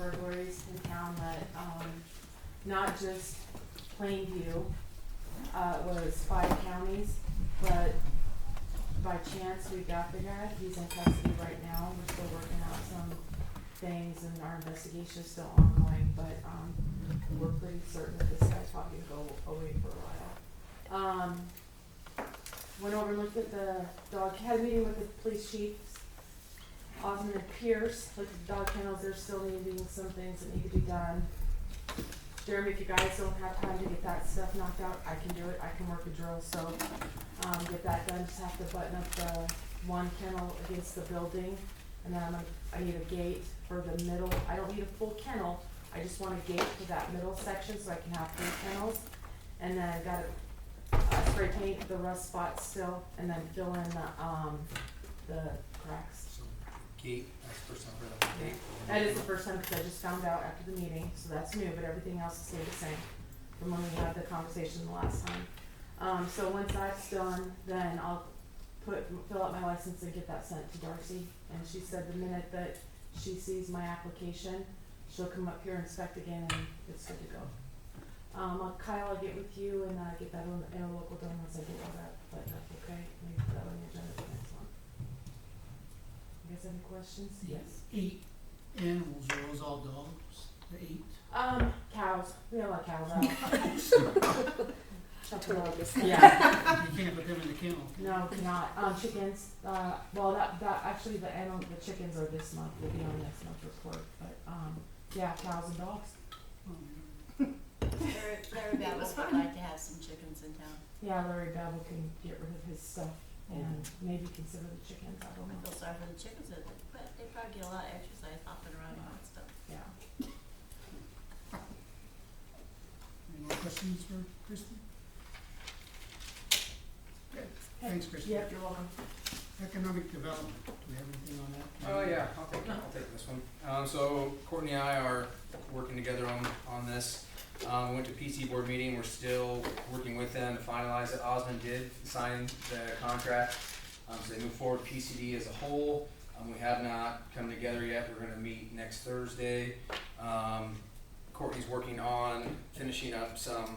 burglaries in town that, not just Plainview, was 5 counties, but by chance we got the guy. He's in custody right now. We're still working out some things and our investigation is still ongoing, but we're pretty certain that this guy's probably gonna go away for a while. Went over and looked at the dog, had a meeting with the police chiefs, Osmond and Pierce, looked at the dog kennels. They're still needing some things that need to be done. Jeremy, if you guys don't have time to get that stuff knocked out, I can do it. I can work a drill, so get that done. Just have to button up the one kennel against the building, and then I need a gate for the middle. I don't need a full kennel. I just want a gate for that middle section so I can have 3 kennels. And then got to spray paint the rust spots still, and then fill in the cracks. So, gate, that's the first time I've heard of a gate. That is the first time, because I just found out after the meeting, so that's new, but everything else stayed the same from when we had the conversation the last time. So once that's done, then I'll fill out my license and get that sent to Darcy. And she said the minute that she sees my application, she'll come up here and inspect again, and it's good to go. Kyle, I'll get with you and get that on the interlocal done once I get all that buttoned up, okay? Maybe put that on the agenda for next month. You guys have any questions? Yes. 8 animals, are those all dogs? The 8? Cows. We have a lot of cows out. Dogs. Yeah. You can't put them in the kennel. No, cannot. Chickens, well, that actually the chickens are this month. They'll be on next month's report. But, yeah, cows and dogs. Oh, Larry Babel would like to have some chickens in town. Yeah, Larry Babel can get rid of his stuff and maybe consider the chickens. I don't I know. feel sorry for the chickens, but they probably get a lot of exercise hopping around and stuff. Yeah. Any more questions for Christie? Okay, thanks, Christie. Yep, you're welcome. Economic development, do we have anything on that? Oh yeah, I'll take this one. So Courtney and I are working together on this. We went to PC board meeting. We're still working with them to finalize it. Osmond did sign the contract, so they move forward. PCD as a whole, we have not come together yet. We're going to meet next Thursday. Courtney's working on finishing up some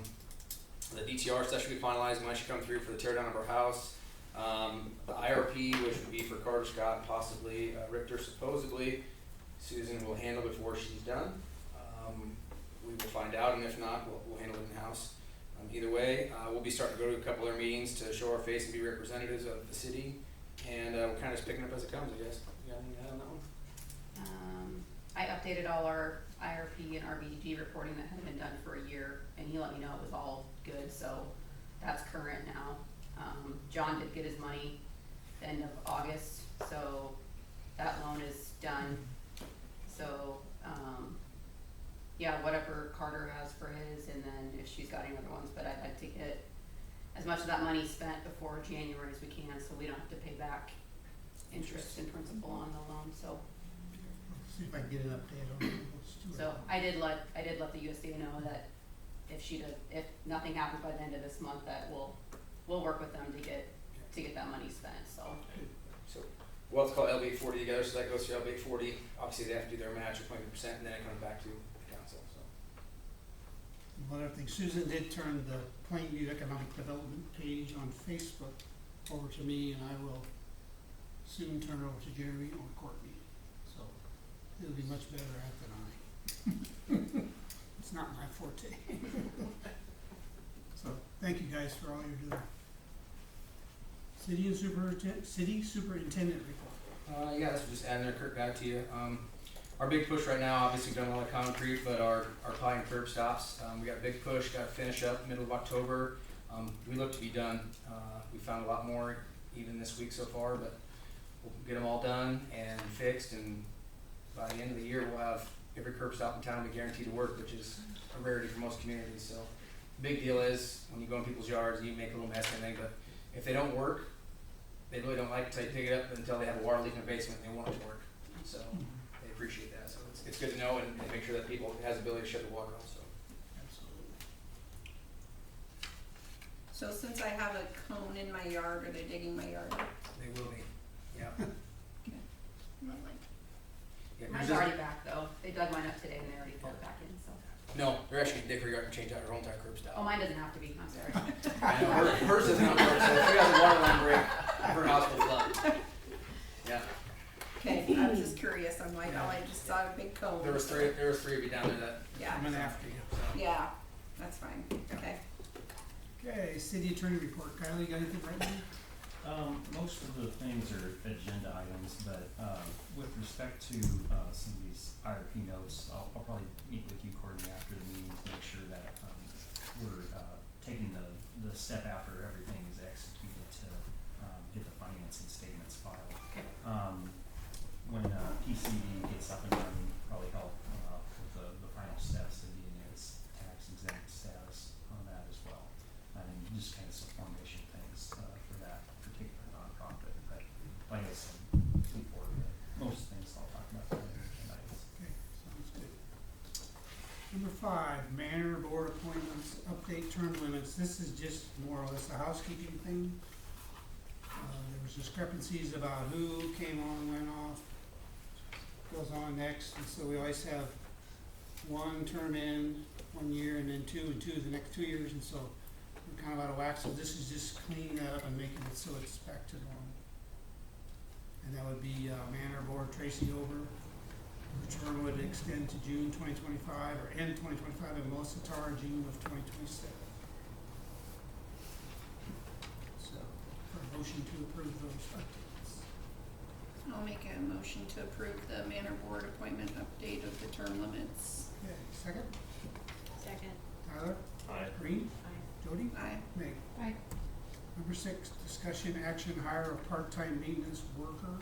the DTR stuff should be finalized when she come through for the tear down of our house. The IRP, which would be for Carter Scott, possibly Richter, supposedly Susan will handle before she's done. We will find out, and if not, we'll handle it in-house. Either way, we'll be starting to go to a couple of their meetings to show our face and be representatives of the city, and we're kind of just picking up as it comes, I guess. You got anything to add on that one? I updated all our IRP and RBG reporting that hadn't been done for a year, and he let me know it was all good, so that's current now. John did get his money the end of August, so that loan is done. So, yeah, whatever Carter has for his, and then if she's got any other ones, but I'd like to get as much of that money spent before January as we can, so we don't have to pay back interest and principal on the loan, so. See if I can get an update on those two. So I did let the USDA know that if nothing happens by the end of this month, that we'll work with them to get that money spent, so. So we'll have to call LB 40 together, so that goes through LB 40. Obviously, they have to do their match of 20%, and then it comes back to the council. So. One other thing, Susan did turn the Plainview Economic Development page on Facebook over to me, and I will soon turn it over to Jeremy or Courtney. So it'll be much better at than I. It's not my forte. So thank you guys for all you're doing. City Superintendent report. Yeah, this was just adding there, Kurt, back to you. Our big push right now, obviously we've done a lot of concrete, but our pie and curb stops, we got a big push, got to finish up middle of October. We look to be done. We found a lot more even this week so far, but we'll get them all done and fixed, and by the end of the year we'll have every curb stop in town be guaranteed to work, which is a rarity for most communities. So the big deal is when you go in people's yards, you make a little mess and everything, but if they don't work, they really don't like to take it up until they have a water leak in the basement and they want it to work. So they appreciate that. So it's good to know and make sure that people has the ability to shut the water off. So. Absolutely. So since I have a cone in my yard, are they digging my yard? They will be. Yeah. Okay. Yeah, Mine's yours is- already back though. They dug mine up today and they already filled it back in, so. No, they're actually getting Dick Yard and change out her whole entire curb style. Oh, mine doesn't have to be, I'm sorry. I know, hers doesn't have work, so if she has a water line break, her house will flood. Yeah, Okay, I was just curious, I'm like, oh, I just saw a big cone. there was three of you down there that, Yeah, Coming after you. yeah, that's fine, okay. Okay, city attorney report. Kylie, you got anything right now? Most of the things are agenda items, but, with respect to, some of these IRP notes, I'll probably meet with you, Courtney, after the meeting to make sure that, we're, taking the step after everything is executed to, get the financing statements filed. Okay. When, PCD gets up and running, probably help, with the final steps of getting its tax exempt status on that as well. And just kind of some formation things, for that particular nonprofit, but like I said before, most things I'll talk about tonight. Okay, sounds good. Number 5, manor board appointments, update term limits. This is just more or less a housekeeping thing. There was discrepancies about who came on, went off, goes on next, and so we always have one term in 1 year and then 2 and 2 the next 2 years, and so we're kind of out of whack. So this is just cleaning that up and making it so it's back to normal. And that would be manor board Tracy Over. The term would extend to June 2025 or end 2025, and Melissa Tarr June of 2027. So, for a motion to approve those updates. I'll make a motion to approve the manor board appointment update of the term limits. Okay, second, Second. Tyler? Aye. Green? Aye. Jody? Aye. Meg? Aye. Number 6, discussion action hire of part-time maintenance workers.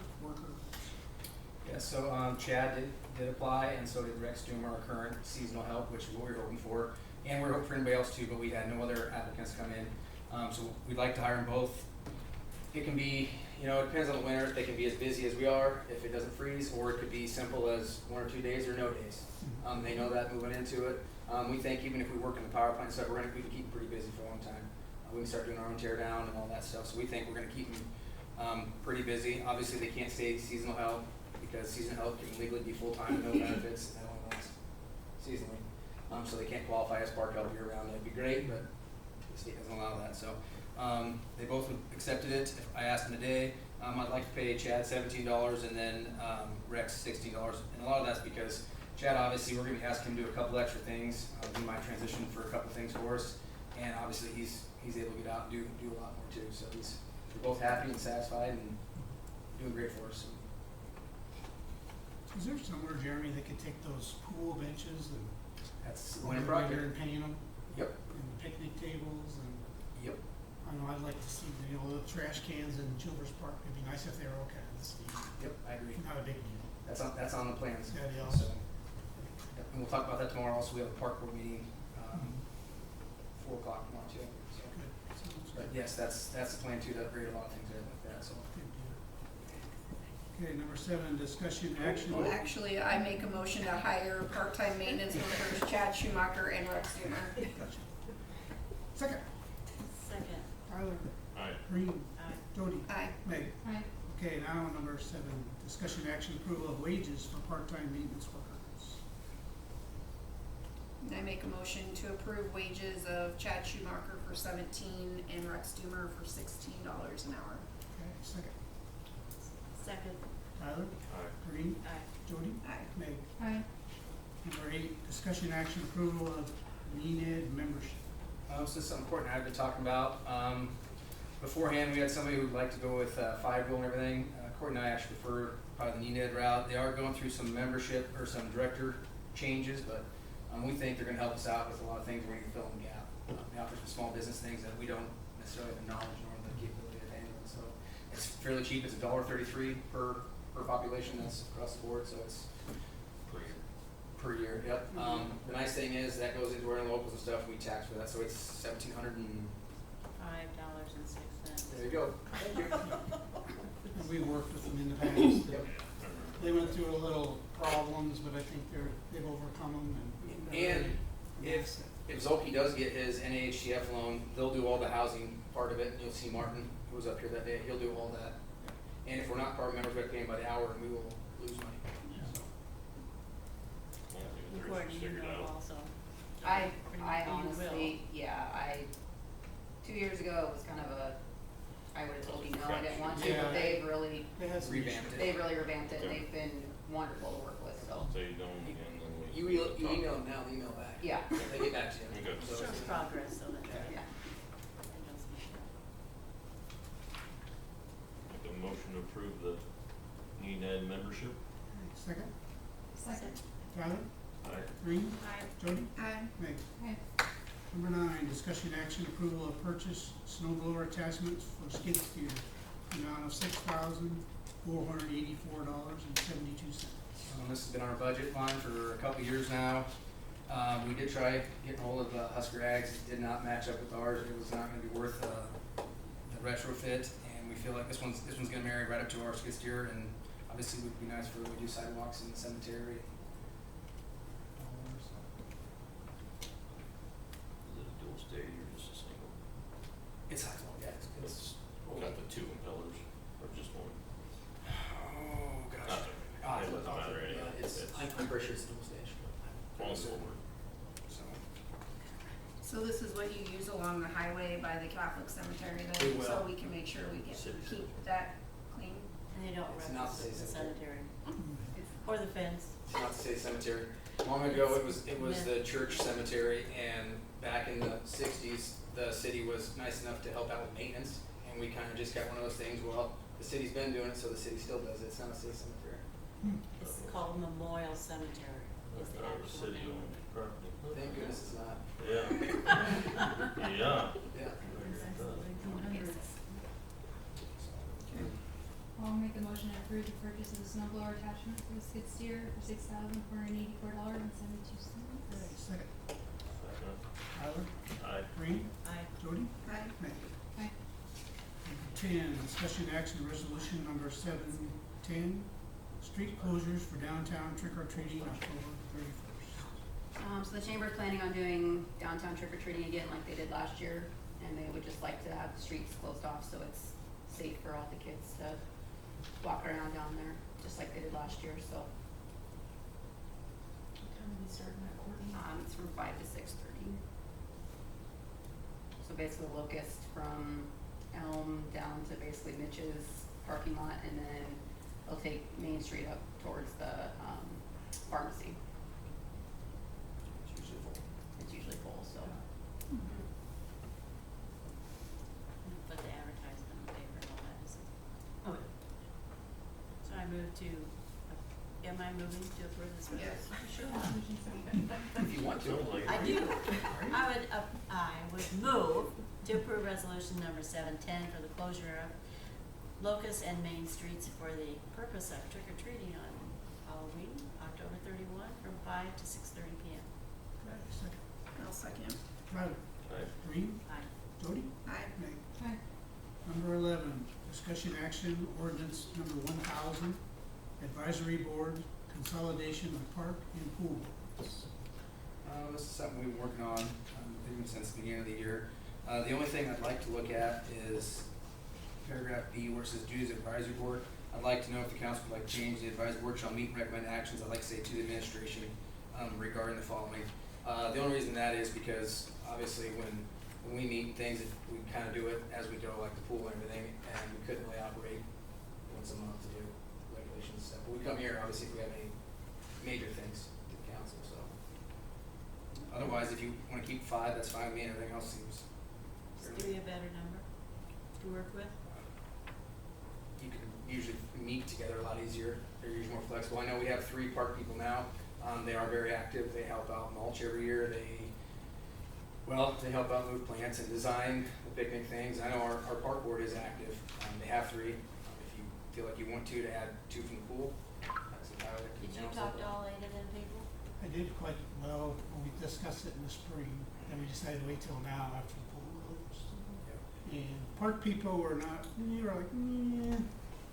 yeah, so, Chad did apply, and so did Rex Doomer, our current seasonal help, which is what we were hoping for. And we're hoping for anybody else too, but we had no other applicants come in. So we'd like to hire them both. It can be, it depends on the winter. They can be as busy as we are if it doesn't freeze, or it could be simple as 1 or 2 days or no days. They know that moving into it. We think even if we work in the power plant stuff, we can keep them pretty busy for a long time. We can start doing our own tear down and all that stuff. So we think we're gonna keep them pretty busy. Obviously, they can't stay seasonal help because seasonal help can legally be full-time and no benefits, and that only lasts seasonally. So they can't qualify as park help year round. That'd be great, but the state doesn't allow that. So they both accepted it. If I asked them today, I'd like to pay Chad $17 and then Rex $16. And a lot of that's because Chad, obviously, we're gonna ask him to do a couple extra things. He might transition for a couple things for us, and obviously he's able to get out and do a lot more too. So we're both happy and satisfied and doing great for us. Is there somewhere, Jeremy, that could take those pool benches and That's go one in project. there and paint them? Yep. And picnic tables and, Yep. I know, I'd like to see, the trash cans in Children's Park. It'd be nice if they were all kind of this deep. Yep. I agree. Not a big deal. That's on the plans. That'd be So, awesome. yep, and we'll talk about that tomorrow. Also, we have a park board meeting, 4 o'clock tomorrow too. So, Good, sounds but good. yes, that's the plan too. To upgrade a lot of things there like that. So. Good deal. Okay, number 7, discussion action. Well, actually, I make a motion to hire part-time maintenance workers Chad Schumacher and Rex Doomer. Gotcha. Second, Second. Tyler, Aye. Green, Aye. Jody, Aye. Meg. Aye. Okay, now number 7, discussion action approval of wages for part-time maintenance workers. And I make a motion to approve wages of Chad Schumacher for 17 and Rex Doomer for $16 an hour. Okay, second, Second. Tyler, Aye. Green, Aye. Jody, Aye. Meg. Aye. Number 8, discussion action approval of NENAD membership. So this is something important I've been talking about. Beforehand, we had somebody who'd like to go with 5 rule and everything. Courtney and I actually prefer probably the NENAD route. They are going through some membership or some director changes, but we think they're gonna help us out with a lot of things. We're gonna fill in the gap. They offer some small business things that we don't necessarily have the knowledge nor the capability of handling. So it's fairly cheap. It's $1.33 per population. That's across the board. So it's per year. Yep. The nice thing is that goes into our locals and stuff. We tax for that, so it's $1,700 and $5.06. there you go. Thank you. And we worked with them in the past. Yep. They went through a little problems, but I think they've overcome them and. they're And really an if asset. Zolke does get his NAHCF loan, they'll do all the housing part of it. You'll see Martin, who was up here that day, he'll do all that. And if we're not part members, we have to pay him by the hour and we will lose money. So, And Courtney, you know also. I Pretty much you honestly, yeah, 2 years ago, it was kind of I would've told you no, I didn't want to, Yeah. but they've really They had some Revamped it. They've really revamped it, and Yeah. they've been wonderful to work with, so, Say you don't again, then we. You email them now, they email back. yeah, They get back to you. Okay. So Shows it's- progress, so that's. Yeah. yeah. Make a motion to approve the ENAD membership. Second, Second. Tyler, Aye. Green, Aye. Jody, Aye. Meg. Aye. Number 9, discussion action approval of purchase snow blower attachments for skid steer, amount of $6,484.72. This has been our budget line for a couple of years now. We did try getting hold of Husker Ags, it did not match up with ours, it was not gonna be worth the retrofit, and we feel like this one's gonna marry right up to our skid steer, and obviously it would be nice for, we do sidewalks in the cemetery. Is it a dual stage or just a single? It's high flow, yeah, It's got the two impellers or just one? oh, gosh. Not that- Ah, it doesn't matter anyway. Yeah, I'm pretty sure it's dual stage. One silver. So, So this is what you use along the highway by the Catholic cemetery We then, will. so we can make sure we City keep cemetery. that clean? And they don't It's not reference the the cemetery. cemetery. Or the fence. it's not to say cemetery. Long ago, it was the church cemetery, and back in the 60s, the city was nice enough to help out with maintenance, and we kinda just got one of those things, well, the city's been doing it, so the city still does it, it's not a city cemetery. It's called Memorial Cemetery. Is the Our actual city name. owned property. Thank goodness it's not. Yeah. Yeah. Yeah. I'll make a motion to approve the purchase of the snow blower attachment for the skid steer for $6,484.72. Second, Second. Tyler, Aye. Green, Aye. Jody, Aye. Meg. Aye. Number 10, discussion action resolution number 710, street closures for downtown trick or treating October 31st. So the chamber's planning on doing downtown trick or treating again like they did last year, and they would just like to have the streets closed off so it's safe for all the kids to walk around down there, just like they did last year, so. What time are we starting at Courtney? It's from 5 to 6:30. So basically Locust from Elm down to basically Mitch's parking lot, and then they'll take Main Street up towards the, pharmacy. It's usually full. It's usually full, so. Put the advertisement in the paper and all that, is it? Oh. So I move to, am I moving to approve this Yes. resolution? If you want to. Sounds like I it. do. I would move to approve resolution number 710 for the closure of Locust and Main Streets for the purpose of trick or treating on Halloween, October 31, from 5 to 6:30 p.m. Second, I'll second. Tyler, Aye. Green, Aye. Jody, Aye. Meg. Aye. Number 11, discussion action ordinance number 1000, advisory board consolidation of park and pool boards. This is something we've been working on, even since the beginning of the year. The only thing I'd like to look at is paragraph B where it says duties of advisory board. I'd like to know if the council would like to change the advisory board shall meet and recommend actions, I'd like to say to the administration, regarding the following. The only reason that is because obviously when we meet things, we kind of do it as we go, like the pool and everything, and we couldn't really operate once a month to do regulations and stuff. But we come here, obviously, if we have any major things to the council, so. Otherwise, if you wanna keep 5, that's fine with me, and everything else seems. Just give me a better number to work with. You can usually meet together a lot easier, they're usually more flexible. I know we have 3 park people now, they are very active, they help out mulch every year, they help out move plants and design the picnic things. I know our park board is active, they have 3, if you feel like you want to add 2 from the pool, that's entirely up to the Did you council. talk to all 8 of them people? I did quite well when we discussed it in the spring, and we decided to wait till now after the pool closed. Yeah. And park people were not, you were like,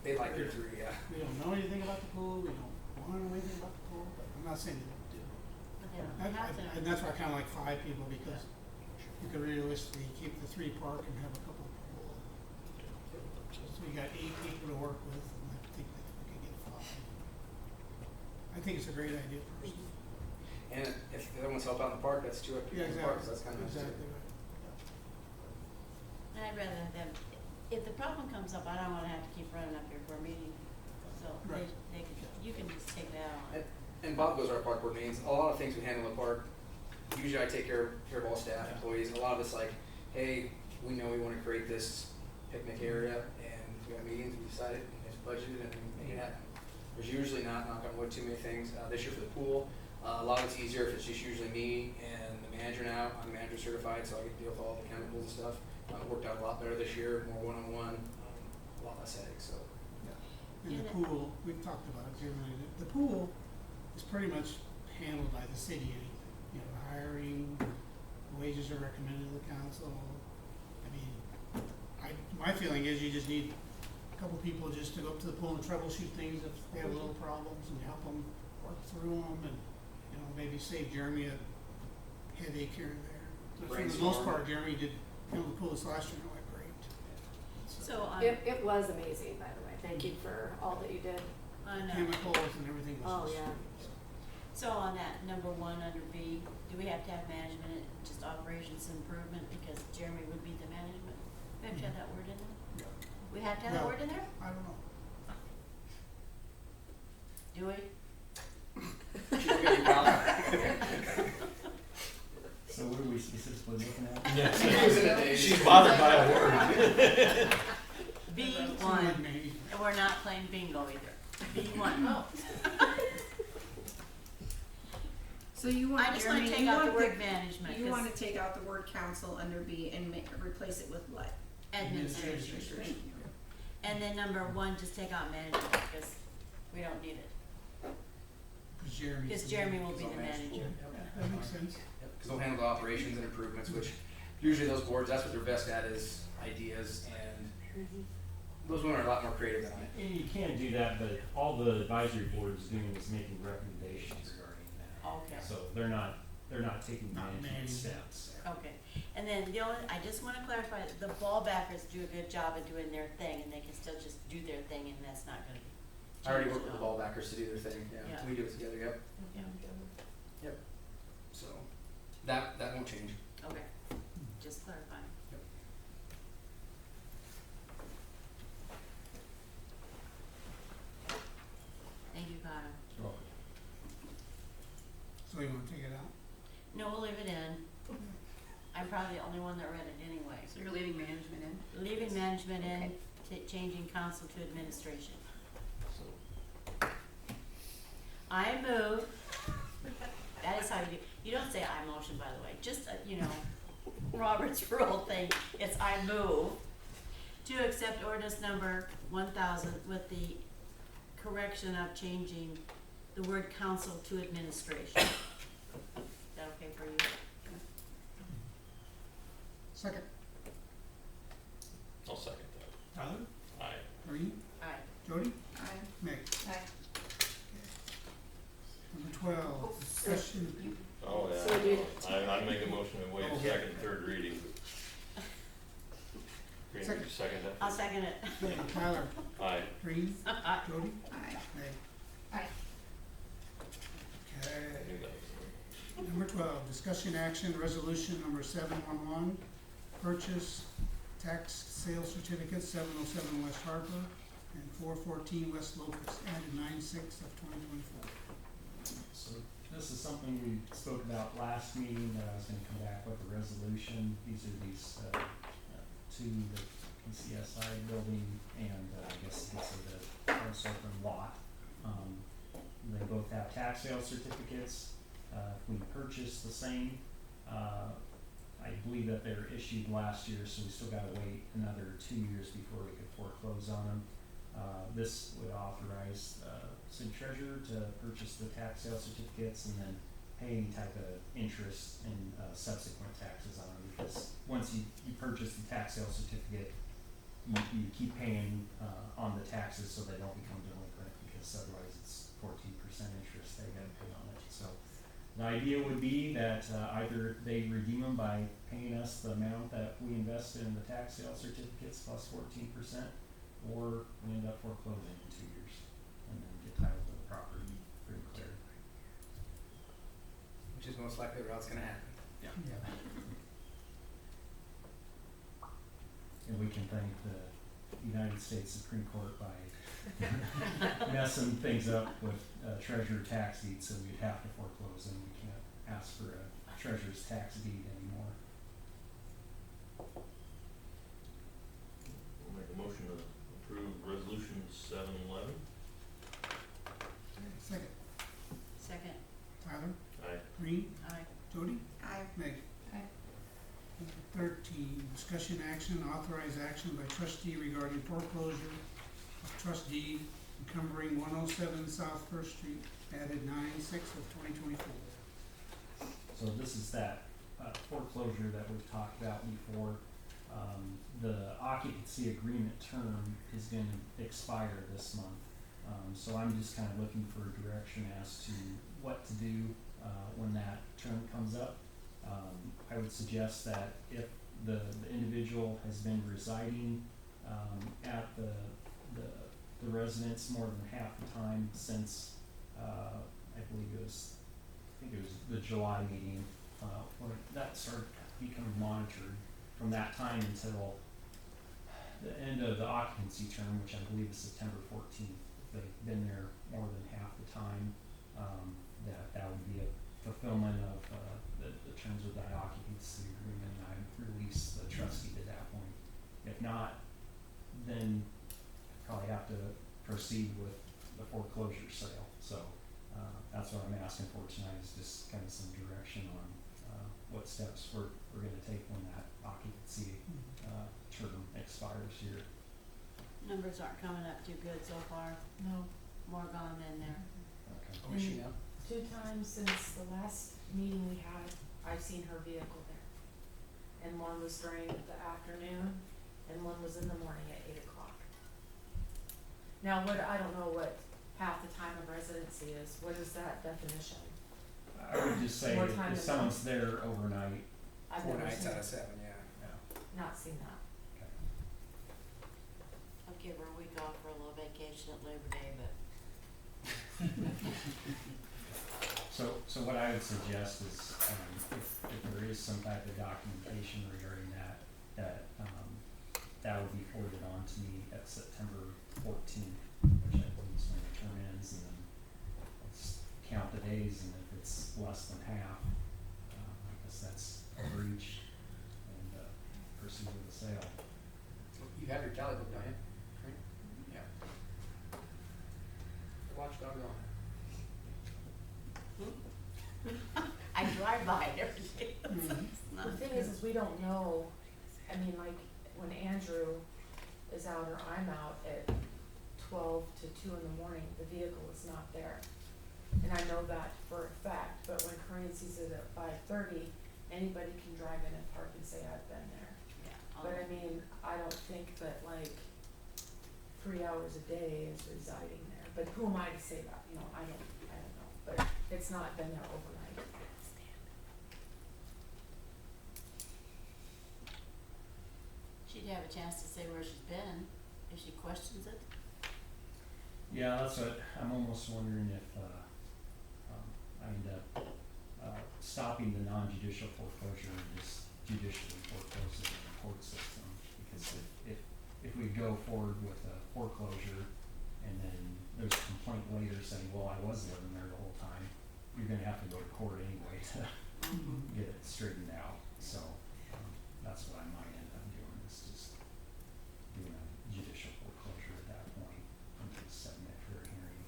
They like their 3, yeah. we don't know anything about the pool, we don't want to know anything about the pool, but I'm not saying they don't do it. But they don't have to. And that's why I kinda like 5 people, because you could realistically keep the 3 park and have a couple of pool. So you got 8 people to work with, and I think that we could get 5. I think it's a great idea personally. And if the other ones help out in the park, that's 2 extra Yeah, people in the exactly. park, so that's kind of nice. too. Exactly right. And I'd rather have them, if the problem comes up, I don't wanna have to keep running up here for a meeting, so Right. they could, you can just take that on. And Bob goes to our park board meetings. A lot of things we handle in the park. Usually I take care of all staff, employees. A lot of it's like, hey, we know we want to create this picnic area, and we got meetings, we decided, and it's budgeted, and we make it happen. There's usually not, knock on wood, too many things. This year for the pool, a lot of it's easier if it's just usually me and the manager now. I'm manager certified, so I get to deal with all the chemicals and stuff. It worked out a lot better this year, more one-on-one, a lot less headaches, so. In the Yeah. pool, we've talked about it here, the pool is pretty much handled by the city anyway. You know, hiring, wages are recommended to the council. I mean, my feeling is you just need a couple people just to go up to the pool and troubleshoot things if they have little problems and help them work through them and, you know, maybe save Jeremy a headache here and there. But for the most Brainstorm. part, Jeremy did handle the pool this last year and it went great. So It was amazing, by the way. Thank you for all that you did. on, Chemicals and everything Oh, was just. yeah. so on that number 1 under B, do we have to have management and just operations improvement, because Jeremy would be the management? We have to have that word in there? Yeah. We have to have that No. word in there? I don't know. Do we? She's got your ballot. So what are we specifically looking at? She's bothered by a word. B1, Someone may- and we're not playing bingo either. B1. Oh. So you want, I just wanna Jeremy, take you out the want word management, you 'cause wanna take out the word council under B and replace it with what? administration. Administration. And then number 1, just take out management, because we don't need it. Because Jeremy will be the manager. That makes sense. Because they'll handle the operations and improvements, which usually those boards, that's what they're best at, is ideas, and those women are a lot more creative than I am. And you can do that, but all the advisory board is doing is making recommendations regarding that. Okay. So they're not taking Not management managing. steps. Okay, and then the only, I just wanna clarify, the ball backers do a good job of doing their thing, and they can still just do their thing, and that's not gonna be I already changed work with at the all. ball backers to do their thing, yeah. Yeah. We do it together, yep. Yeah, So, that won't change. okay, just clarifying. Yep. Thank you, Connor. So, So you wanna take it out? No, we'll leave it in. I'm probably the only one that read it anyway. So you're leaving management in? Leaving management in, Okay. changing council to administration. I move, that is how you don't say I motion, by the way, just, you know, Robert's rule thing, it's I move to accept ordinance number 1000 with the correction of changing the word council to administration. Is that okay for you? Second. I'll second that. Tyler? Aye. Maureen? Aye. Jody? Aye. Meg? Aye. Number 12, discussion. Oh, So yeah. did- I make a motion to waive Oh. second, third reading. Green, Second. you second that? I'll second it. Okay, Tyler? Aye. Green? Aye. Jody? Aye. Meg? Aye. I Okay. knew that was Number 12, discussion action, resolution number 711, purchase tax sale certificates, 707 West Harper and 414 West Locust, added 9/6 of 2024. So this is something we spoke about last meeting, that I was gonna come back with a resolution. These are two, the PCSI building and I guess this is the House Open lot. They both have tax sale certificates. If we purchase the same, I believe that they were issued last year, so we still gotta wait another 2 years before we could foreclose on them. This would authorize city treasurer to purchase the tax sale certificates and then pay any type of interest and subsequent taxes on them, because once you purchase the tax sale certificate, you keep paying on the taxes so they don't become delinquent, because otherwise it's 14% interest they gotta pay on it. So the idea would be that either they redeem them by paying us the amount that we invested in the tax sale certificates plus 14%, or we end up foreclosing in 2 years and then get title to the property pretty clear. which is most likely where it's gonna happen. Yeah. And we can thank the United States Supreme Court by messing things up with treasurer tax deed, so we'd have to foreclose and we can't ask for a treasurer's tax deed anymore. We'll make a motion to approve resolution 711. Second, Second. Tyler, Aye. Green, Aye. Jody, Aye. Meg. Aye. Number 13, discussion action, authorize action by trustee regarding foreclosure of trust deed encumbering 107 South First Street, added 9/6/2024. So this is that foreclosure that we've talked about before. The occupancy agreement term is gonna expire this month. So I'm just kind of looking for direction as to what to do when that term comes up. I would suggest that if the individual has been residing at the residence more than half the time since I believe it was the July meeting when that started becoming monitored, from that time until the end of the occupancy term, which I believe is September 14th. If they've been there more than half the time, that would be a fulfillment of the terms of that occupancy agreement, and I'd release the trustee at that point. If not, then probably have to proceed with the foreclosure sale. So that's what I'm asking for tonight, is just kind of some direction on what steps we're gonna take when that occupancy term expires here. Numbers aren't coming up too good so far. No. More gone than there. Okay. Oh, is she now? 2 times since the last meeting we had, I've seen her vehicle there. And one was during the afternoon, and one was in the morning at 8 o'clock. Now, I don't know what half the time of residency is. What is that definition? I would just say More if time if than someone's there overnight, I've 4 never nights seen out of it. 7, yeah. Not seen that. okay. I'll give her a week off for a little vacation at Labor Day, but So what I would suggest is, if there is some type of documentation regarding that would be forwarded on to me at September 14th, which I believe is when the term ends, and then let's count the days, and if it's less than half, I guess that's a breach, and proceed with the sale. You have your tally book, don't you? Right? Yeah. Watchdog on it. I drive by it every day. The thing is we don't know, I mean, like, when Andrew is out or I'm out at 12 to 2 in the morning, the vehicle is not there. And I know that for a fact, but when Corinne sees it at 5:30, anybody can drive in and park and say, I've been there. Yeah. But I mean, I don't think that like 3 hours a day is residing there, but who am I to say that, you know, I don't know, but it's not been there overnight. She'd have a chance to say where she's been if she questions it. Yeah, that's what, I'm almost wondering if, I end up, stopping the non-judicial foreclosure and just judicially foreclosing in the court system. Because if we go forward with a foreclosure and then there's a complaint later saying, well, I was living there the whole time, you're gonna have to go to court anyway to get it straightened out. So, that's what I might end up doing, is just doing a judicial foreclosure at that point and just setting it for a hearing.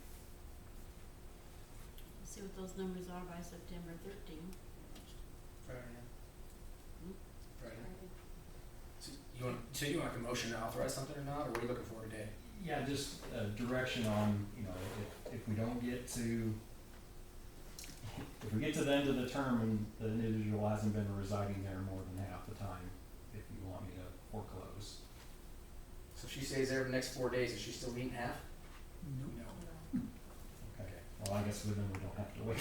See what those numbers are by September 13th. Friday, yeah. Hmm? Friday. So you want like a motion to authorize something or not, or what are you looking for today? Yeah, just direction on, if we don't get to, if we get to the end of the term and the individual hasn't been residing there more than half the time, if you want me to foreclose. So if she stays there the next 4 days, is she still eating half? Nope. No. Okay, well, I guess then we don't have to wait.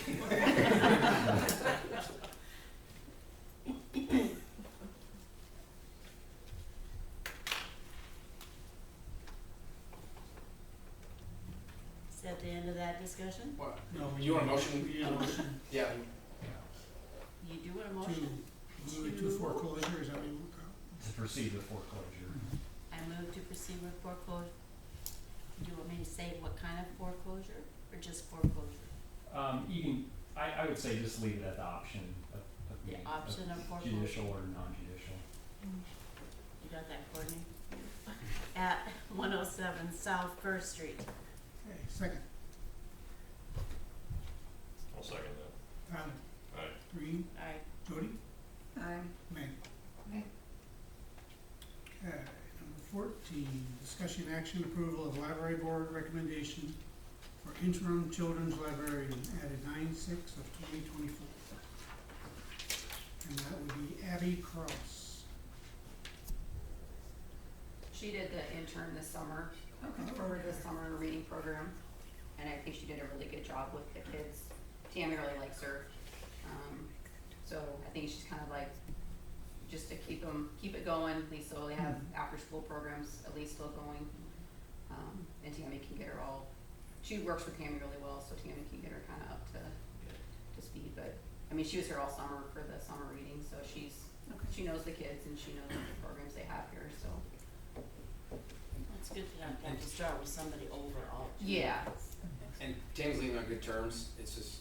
Is that the end of that discussion? What? No, You want a motion? we need a motion. Yeah. motion? Move it to foreclosure, is that what you want to call To proceed with foreclosure. I move to proceed with foreclosure. Do you want me to say what kind of foreclosure, or just foreclosure? You can, I would say just leave it at the option of The being option of foreclosure? judicial or non-judicial. You got that, Courtney? At 107 South First Street. it? Okay, second. I'll second that. Tyler, Alright. Green, Alright, Jody, Aye. Meg. Aye. Okay, number 14, discussion action approval of library board recommendation for interim children's librarian added 9/6 of 2024. And that would be Abby Cross. She did the intern this summer Okay. for the summer reading program, and I think she did a really good job with the kids. Tammy really likes her. So I think she's kind of like, just to keep it going, at least so they have after-school programs at least still going. And Tammy can get her she works with Tammy really well, so Tammy can get her kind of up to speed. But, I mean, she was here all summer for the summer reading, so she knows the kids and she knows the programs they have here, so. that's good to not have to start with somebody overall. Yeah. And Tammy's leaving on good terms, it's just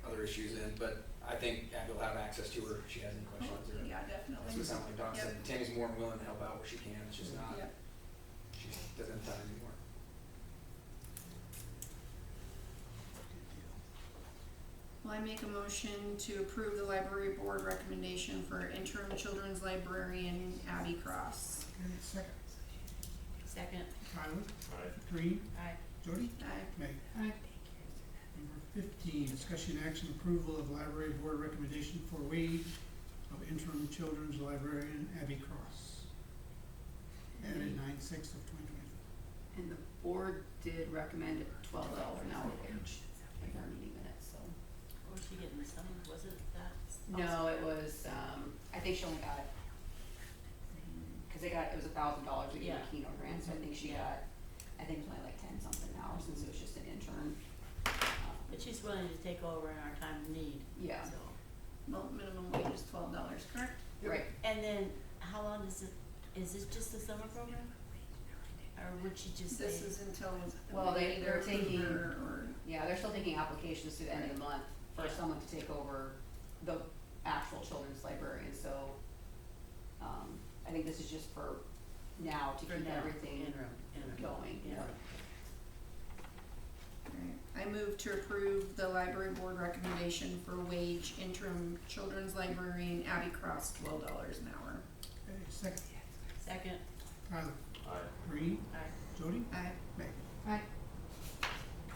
other issues in, but I think Abby will have access to her if she has any questions or. Yeah, That's definitely. what it sounds like Don said, Tammy's more than willing to help out where she can, it's just not, Yep. she doesn't have time anymore. Well, I make a motion to approve the library board recommendation for interim children's librarian Abby Cross. Okay, second. Second. Tyler, Alright. Green, Aye. Jody, Aye. Meg. Aye. Number 15, discussion action approval of library board recommendation for wage of interim children's librarian Abby Cross. Added 9/6 of 2024. And the board did recommend $12 an hour wage in our meeting minutes, so. What was she getting this summer? Was it that? No, it was, I think she only got, cause it was $1,000 we gave Yeah. a Keno grant, so I think she got, I think it was only like 10 something an hour since it was just an intern. But she's willing to take over in our time of need, Yeah, so. Well, minimum wage is $12, correct? right. And then, how long is this just the summer program? Or would she just say? This is until Well, they're either taking- approve or Yeah, they're still taking applications through the end of the month for Yeah. someone to take over the actual children's librarian, so, I think this is just for now to For keep now, everything interim. going, Yeah. yeah. Alright, I move to approve the library board recommendation for wage interim children's librarian Abby Cross, $12 an hour. Okay, second. Second. Tyler, Aye. Green, Aye. Jody, Aye. Meg. Aye.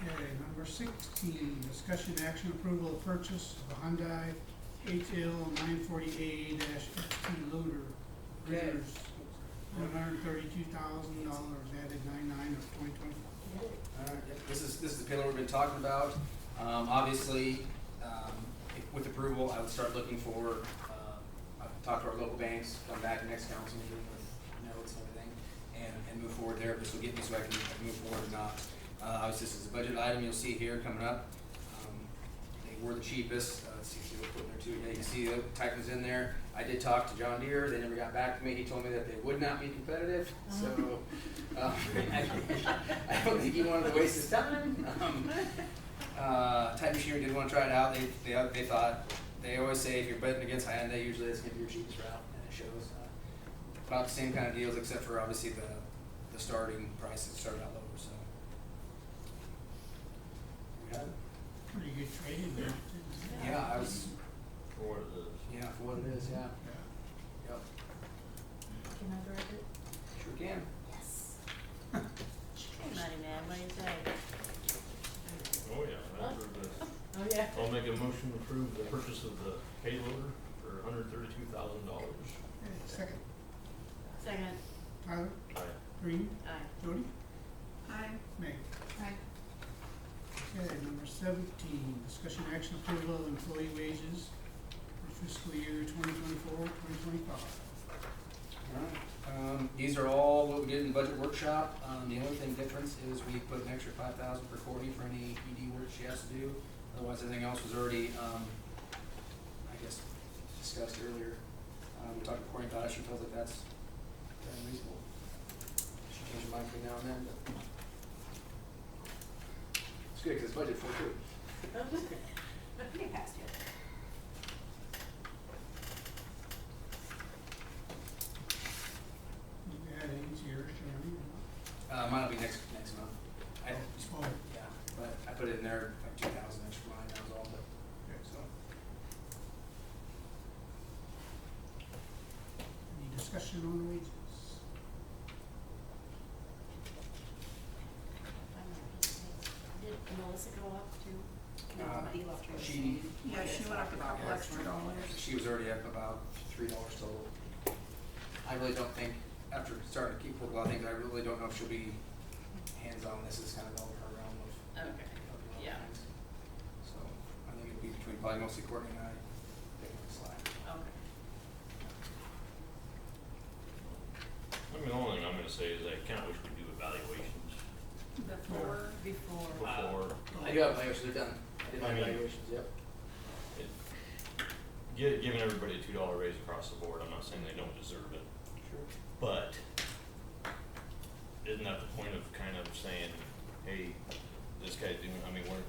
Okay, number 16, discussion action approval of purchase of a Hyundai HL 940A-FT loader. Okay. Reserves, $132,000, added 9/9 of 2024. Alright, yep, this is the pillar we've been talking about. Obviously, with approval, I would start looking for, I've talked to our local banks, come back to next council meeting with notes and everything, and move forward there. This will get me so I can move forward or not. Obviously, this is a budget item you'll see here coming up. They were the cheapest, let's see what we're putting there too. Yeah, you can see the Titan's in there. I did talk to John Deere, they never got back to me. He told me that they would not be competitive, so, I don't think he wanted to waste his time. Titan Machinery did want to try it out. They thought, they always say if you're betting against Hyundai, usually it's gonna be your cheapest route, and it shows. About the same kind of deals, except for obviously the starting prices started out lower, so. There we have it. Pretty good trading there. Yeah, I was, For what it is. yeah, for what it is, yeah. Yeah. Yep, Can I drive it? sure can. Yes. Hey, Mighty Man, what do you say? Oh, yeah, I approve this. Oh, yeah. I'll make a motion to approve the purchase of the payloader for $132,000. Okay, second. Second. Tyler, Aye. Green, Aye. Jody, Aye. Meg. Aye. Okay, number 17, discussion action approval of employee wages for fiscal year 2024-2025. Alright, these are all what we did in the budget workshop. The only thing difference is we put an extra $5,000 for Courtney for any ED work she has to do. Otherwise, everything else was already, I guess, discussed earlier. We talked to Courtney about it, she feels like that's very reasonable. She changed her mind between now and then, but it's good, cause it's budget for too. Get past it. You had any to yours, Jeremy? Mine'll be next month. Oh, Yeah, but I put it in there, like 2,000 extra line, that was all, but, so. any discussion on the wages? Did Melissa go up too? He left her. She, Yeah, she went up a couple extra dollars. she was already up about $3 total. I really don't think, after starting to keep working, I think I really don't know if she'll be hands-on, this is kind of all her realm of Okay, helping out with yeah, things. So, I think it'll be between probably mostly Courtney and I taking the slack. okay. I mean, the only thing I'm gonna say is I kinda wish we'd do evaluations Before. before. I do have evaluations, they're done. I did my I mean- evaluations, yep. Giving everybody a $2 raise across the board, I'm not saying they don't deserve it, Sure. but isn't that the point of kind of saying, hey, this guy's doing, I mean, we're,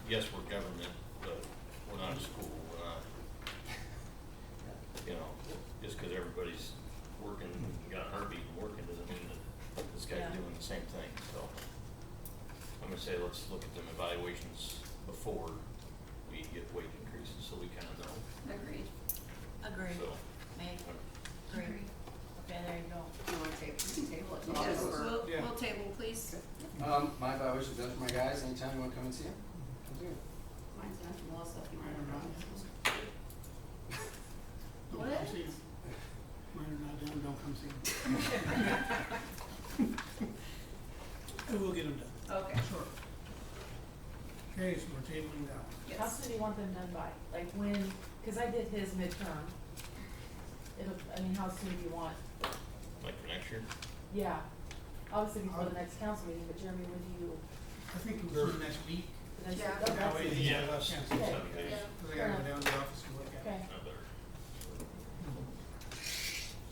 yes, we're government, but we're not a school, we're not, you know, just cause everybody's working, got a heartbeat and working doesn't mean that this guy's Yeah. doing the same thing, so. I'm gonna say let's look at them evaluations before we get wage increases, so we kinda know, Agreed. Agreed. so. Meg, agree. Okay, there you go. You wanna take, we can table it till Yes, October. Yeah. we'll table, please. My evaluation's done for my guys, anytime you wanna come and see them, come see them. Mine's done from Melissa, if you want Mine are to. Don't What? come see 'em. Mine are not done, don't come see 'em. I will get them done, Okay. sure. Okay, so we're tabling that one. How Yes. soon do you want them done by? Like when, cause I did his midterm. I mean, how soon do you want? Like for next year? Yeah, obviously before the next council meeting, but Jeremy, when do you? I think we'll do it next week, the next- Yeah. oh, that that's way it. they have a chance to, Okay. 7 days. Yeah. cause I gotta go down to the office and look at it. Okay, Not better. Is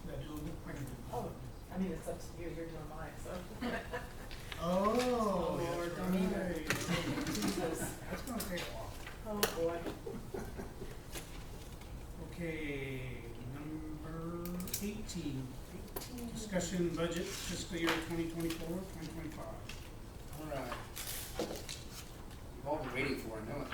that doable? I can do it. oh, I mean, it's up to you, you're doing mine, so. Oh, Lord, that's don't even. right. Jesus, That's gonna take a while. oh boy. Okay, number 18, discussion budget fiscal year 2024-2025. Alright. You've all been waiting for it, I know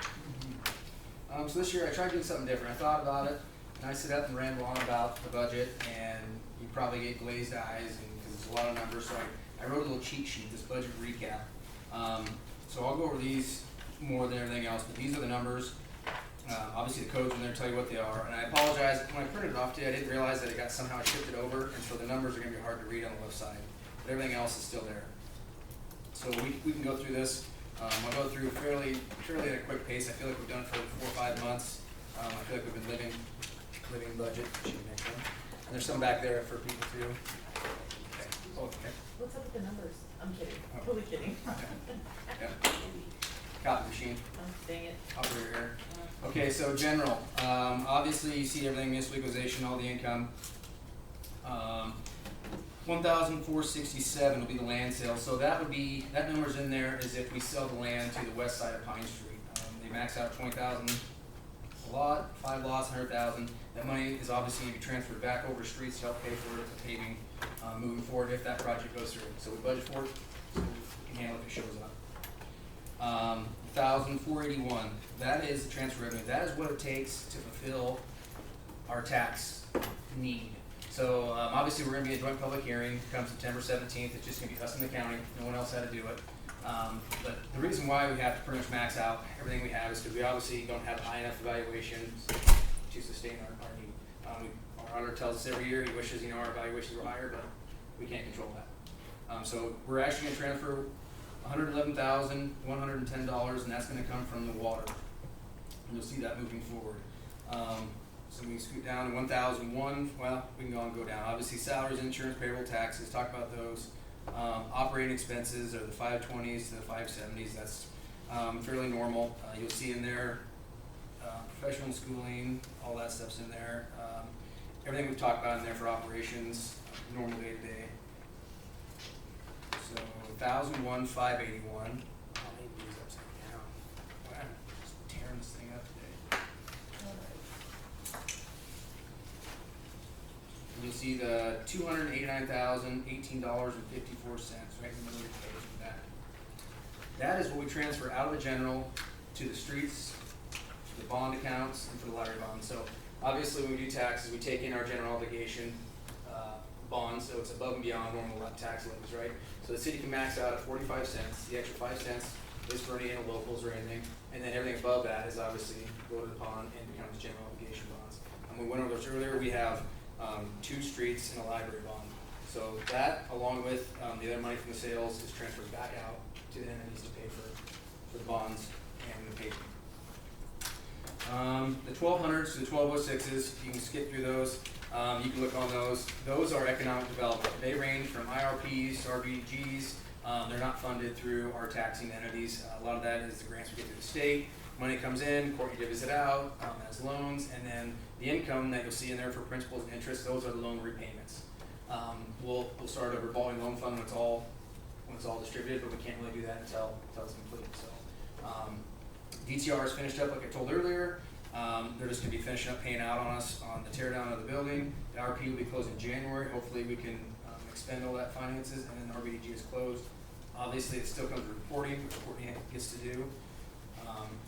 it. So this year I tried doing something different. I thought about it, and I sit up and ramble on about the budget, and you probably get glazed eyes, and because it's a lot of numbers. So I wrote a little cheat sheet, this budget recap. So I'll go over these more than everything else, but these are the numbers. Obviously the codes in there tell you what they are, and I apologize when I printed it off today. I didn't realize that it got somehow shifted over, and so the numbers are going to be hard to read on the left side. But everything else is still there. So we can go through this. I'll go through fairly at a quick pace. I feel like we've done it for 4 or 5 months. I feel like we've been living budget. And there's some back there for people too. Okay. Oh, okay. What's up with the numbers? I'm kidding, Oh. totally kidding. Yeah. Copy machine. Dang it. Operator here. Okay, so general, obviously you see everything, municipal equalization, all the income. 1,467 will be the land sale, so that number's in there as if we sell the land to the west side of Pine Street. They max out 20,000 a lot, 5 lots, 100,000. That money is obviously going to be transferred back over streets to help pay for the paving, moving forward if that project goes through. So we budget for it, so we can handle it if it shows up. 1,481, that is the transfer revenue. That is what it takes to fulfill our tax need. So obviously we're going to be a joint public hearing come September 17th. It's just going to be us and the county. No one else had to do it. But the reason why we have to pretty much max out everything we have is because we obviously don't have high enough evaluations to sustain our need. Our auditor tells us every year he wishes our evaluations were higher, but we can't control that. So we're actually going to transfer $111,110, and that's going to come from the water. And you'll see that moving forward. So we scoot down to 1,001. Well, we can go down. Obviously, salaries, insurance, payroll, taxes. Talk about those. Operating expenses are the 520s to the 570s. That's fairly normal. You'll see in there professional schooling, all that stuff's in there. Everything we've talked about in there for operations, normal day to day. So 1,001,581. Oh, maybe these upside down. Wow, just tearing this thing up today. And you'll see the $289,018.54 right in the middle of the page of that. That is what we transfer out of the general to the streets, to the bond accounts, and for the library bond. So obviously when we do taxes, we take in our general obligation bond, so it's above and beyond normal tax levies, right? So the city can max out at 45 cents. The extra 5 cents is for any interlocals or anything. And then everything above that is obviously go to the bond and becomes general obligation bonds. And we went over those earlier. We have 2 streets and a library bond. So that, along with the other money from the sales, is transferred back out to the entities to pay for the bonds and the paper. The 1200s to the 1206s, you can skip through those. You can look on those. Those are economic development. They range from IRPs to RBGs. They're not funded through our taxing entities. A lot of that is the grants we get through the state. Money comes in, Courtney divvies it out as loans, and then the income that you'll see in there for principals and interest, those are the loan repayments. We'll start a revolving loan fund when it's all distributed, but we can't really do that until it's complete. So DTR is finished up, like I told earlier. They're just going to be finishing up paying out on us on the tear down of the building. The RP will be closed in January. Hopefully we can expend all that finances, and then the RBDG is closed. Obviously it still comes with reporting, which Courtney gets to do.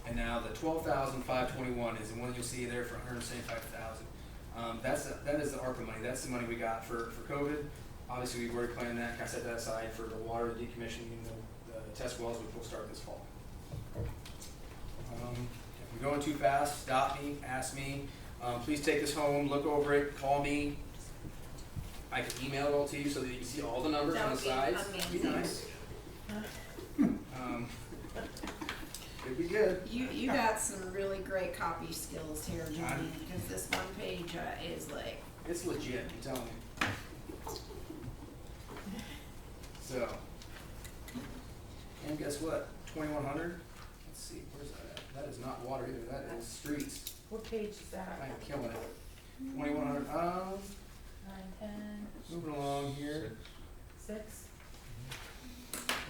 And now the 12,521 is the one you'll see there for 175,000. That is the ARPA money. That's the money we got for COVID. Obviously we've already planned that. I set that aside for the water decommissioning, the test wells, which will start this fall. If I'm going too fast, stop me, ask me. Please take this home, look over it, call me. I can email it all to you so that you can see all the numbers on the sides. Be nice. It'd be good. You got some really great copy skills here, Johnny, because this one page is like. It's legit, I'm telling you. So, and guess what? 2,100. Let's see, where's that at? That is not water either. That is streets. What page is that? I am killing it. 2,100. 9, 10, Moving along here. 6.